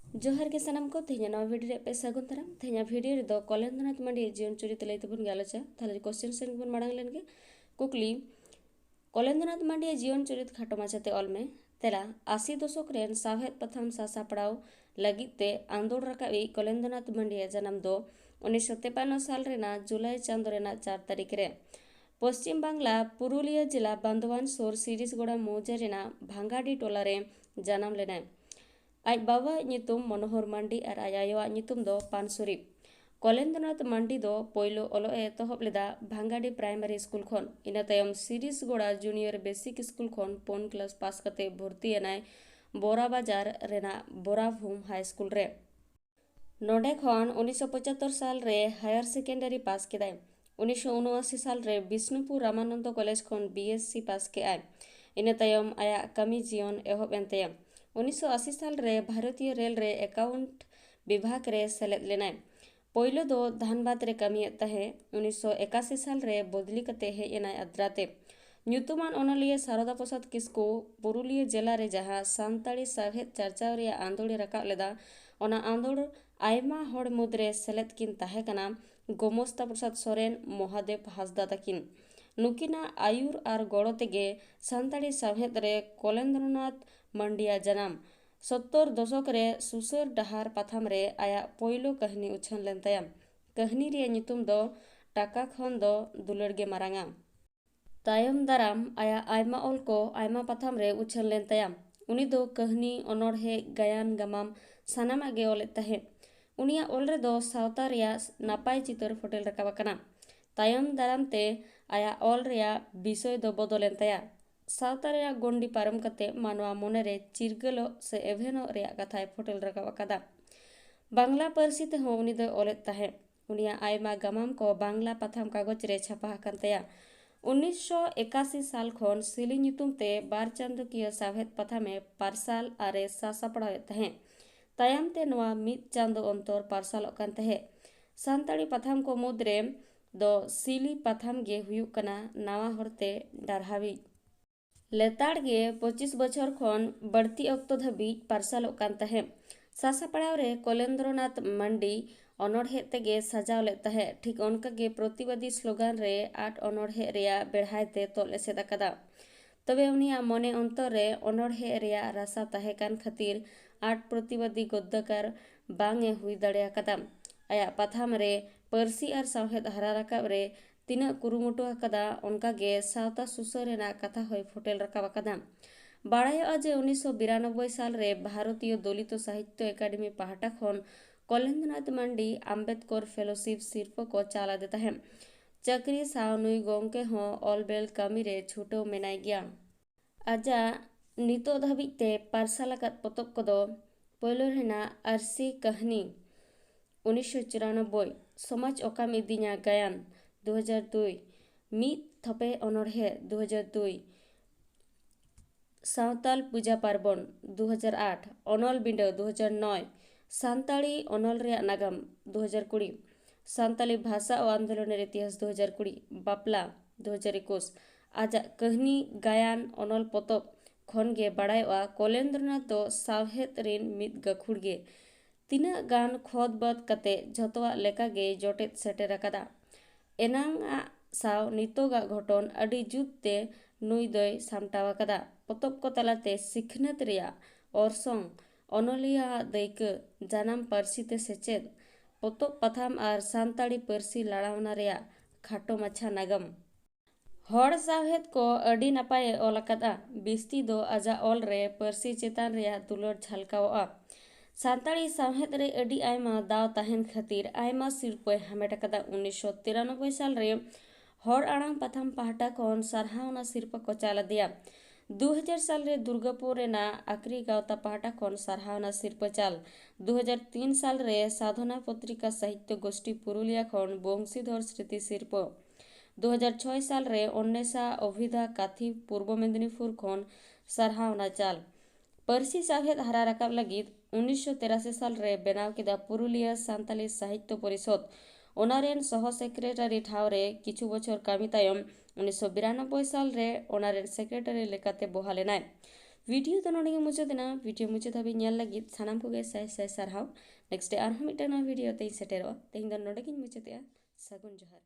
जोहार के सनम को तेज नवा वीडियो रे पे सागुन दाराम तेज वीडियो रे दो कलेन्द्रनाथ मांडी जीवन चरित लई तबन गालोचा थाले क्वेश्चन सेन बन मांग लेन के कुकली कलेन्द्रनाथ मांडी जीवन चरित खाटो माछाते ऑल में तेला 80 दशक रेन सावहेद प्रथम सासापड़ाव लगिते आंदोड़ रकाबी कलेन्द्रनाथ मांडी जन्म दो 1953 साल रेना जुलाई चांदो रेना 4 तारीख रे पश्चिम बांगला पुरुलिया जिला बांदवान सोर सिरिसगोड़ा मौजा रेना भांगाडी टोला रे जन्म लेना आज बाबा नितुम मनोहर मांडी और आज आयोआ नितुम दो पानसुरी कलेन्द्रनाथ मांडी दो पोइलो ओलो एतहब लेदा भांगाडी प्राइमरी स्कूल खन इना तायम सिरिसगोड़ा जूनियर बेसिक स्कूल खन 4 क्लास पास कते भर्ती एनाय बोरा बाजार रेना बोराभूम हाई स्कूल रे नोडे खन 1975 साल रे हायर सेकेंडरी पास केदाय 1979 साल रे विष्णुपुर रामानंद कॉलेज खन बीएससी पास के आय इना तायम आया कमी जीवन एहब एनते 1980 साल रे भारतीय रेल रे अकाउंट विभाग रे सेलेद लेनाय पोइलो दो धानबाद रे कमी तहे 1981 साल रे बदली कते हे एनाय अद्राते ᱧᱩᱛᱩᱢᱟᱱ ᱚᱱᱚᱞᱤᱭᱟᱹ ᱥᱟᱨᱚᱫᱟ ᱯᱨᱚᱥᱟᱫ ᱠᱤᱥᱠᱩ ᱯᱩᱨᱩᱞᱤᱭᱟᱹ ᱡᱮᱞᱟ ᱨᱮ ᱡᱟᱦᱟᱸ ᱥᱟᱱᱛᱟᱲᱤ ᱥᱟᱶᱦᱮᱫ ᱪᱟᱨᱪᱟᱣ ᱨᱮᱭᱟᱜ ᱟᱸᱫᱳᱲᱮ ᱨᱟᱠᱟᱵ ᱞᱮᱫᱟ ᱚᱱᱟ ᱟᱸᱫᱳᱲ ᱟᱭᱢᱟ ᱦᱚᱲ ᱢᱩᱫᱽᱨᱮ ᱥᱮᱞᱮᱫ ᱠᱤᱱ ᱛᱟᱦᱮᱸ ᱠᱟᱱᱟ ᱜᱳᱢᱚᱥᱛᱟ ᱯᱨᱚᱥᱟᱫ ᱥᱚᱨᱮᱱ ᱢᱚᱦᱟᱫᱮᱵ ᱦᱟᱸᱥᱫᱟ ᱛᱟᱹᱠᱤᱱ ᱱᱩᱠᱤᱱᱟᱜ ᱟᱹᱭᱩᱨ ᱟᱨ ᱜᱚᱲᱚ ᱛᱮᱜᱮ ᱥᱟᱱᱛᱟᱲᱤ ᱥᱟᱶᱦᱮᱫ ᱨᱮ ᱠᱚᱞᱮᱱᱫᱨᱚᱱᱟᱛᱷ ᱢᱟᱱᱰᱤᱭᱟᱜ ᱡᱟᱱᱟᱢ 70 दशक रे सुसर डहार पाथाम रे आया पोइलो कहनी उछन लेन ताया कहनी रे नितुम दो टाका खन दो दुलड़ गे मारांगा तायम दाराम आया आयमा ऑल को आयमा पाथाम रे उछन लेन ताया उनी दो कहनी अनोढ़े गायन गमाम सानामा गे ओले तहे उनिया ऑल रे दो सावता रिया नापाय चितर फोटेल रकाबा कना तायम दाराम ते आया ऑल रिया विषय दो बदलेन ताया सावता रिया गोंडी पारम कते मानवा मोने रे चिरगलो से एवेनो रिया कथाय फोटेल रकाबा कदा बांग्ला पारसी ते हो उनी दो ओले तहे उनिया आयमा गमाम को बांग्ला पाथाम कागज रे छापा हकन ताया 1981 साल खन सिली ᱧᱩᱛᱩᱢ ते बार चांदोकिया सावहेद पाथामे पारसाल आरे सासापड़ाव तहे तायम ते नवा मिद चांदो अंतर पारसाल कान तहे सानताड़ी पाथाम को मुद्रे दो सिली पाथाम गे हुयुक कना नावा हरते डारहावी लेताड़ गे 25 बछर खन बढ़ती अक्तो धाबी पारसाल कान तहे सासापड़ाव रे कलेन्द्रनाथ मांडी अनोढ़े तेगे सजाव ले तहे ठीक उनका गे प्रतिवादी स्लोगान रे 8 अनोढ़े रिया बेढ़ायते तोल एसेद कदा तबे उनिया मने अंतर रे अनोढ़े रिया रासा तहे कान खातिर 8 प्रतिवादी गद्दकार बांगे हुई दड़िया कदा आया पाथाम रे परसी आर सावहेद हरा रकाब रे तीना कुरुमुटु कदा उनका गे सावता सुसर रेना कथा होय फोटेल रकाब कदा बाड़ाय जे 1992 साल रे भारतीय दलित साहित्य एकाडेमी पाहटा खन कलेन्द्रनाथ मांडी आम्बेडकर फेलोशिप सिरप को चाला देता है चक्री सावनुई गोंके हो ऑलबेल कमी रे छूटो मेनाय गया आजा नितो धाबिते पारसालाकात पोतब कोदो पोलो रेना आरसी कहनी 1994 समाज ओकाम इदिना गायन 2002 मिद थपे अनोढ़े 2002 सावताल पूजा पार्बण 2008 अनल बिंड 2009 सानताड़ी अनल रे नागाम 2020 सानताली भाषा और आंदोलन इतिहास 2020 बापला 2021 आज कहनी गायन अनल पोतब खन गे बाड़ायोआ कलेन्द्रनाथ दो सावहेद रिन मिद गखुड़ गे तीना गान खोद बद कते झतवा लेका गे जोटेत सेटेर कदा एनांगा साव नितोगा घटन अडी जुत ते नुई दोय सामटावा कदा पोतब को तलाते सिखनत रिया औरसोंग अनलिया दैक जानाम पारसी ते सेचेद पोतब पाथाम आर सानताड़ी पारसी लड़ावना रिया खाटो माछा नागम हड़ सावहेद को अडी नापाय ओलकदा बिस्ती दो आजा ऑल रे पारसी चेतान रिया दुलड़ झलकावा सानताड़ी सावहेद रे अडी आयमा दाव ताहेन खातिर आयमा सिरपय हामेट कदा 1993 साल रे हड़ आड़ांग पाथाम पाहटा खन सारहावना सिरपा को चाला दिया 2000 साल रे दुर्गापुर रेना आकरी गावता पाहटा खन सारहावना सिरपा चाल 2003 साल रे साधना पत्रिका साहित्य गोष्ठी पुरुलिया खन बंशीधर स्मृति सिरप 2006 साल रे अन्नेसा अभिधा काथी पूर्व मेदिनीपुर खन सारहावना चाल पारसी सावहेद हरा राकाब लगिद 1983 साल रे बेनाव केदा पुरुलिया सानताली साहित्य परिषद ओनारेन सह सेक्रेटारी ठाव रे किछु बछर कामी तायम 1992 साल रे ओनारेन सेक्रेटारी लेकाते बहालेनाय वीडियो तो नोडे मुचादेना वीडियो मुचाद हाबि नेल लागिद सानाम कोगे साय साय सारहाव नेक्स्ट डे आरहम मिदटां नवा वीडियो ते सेटेरो तेहें द नोडे गिन मुचादेआ सागुन जोहार।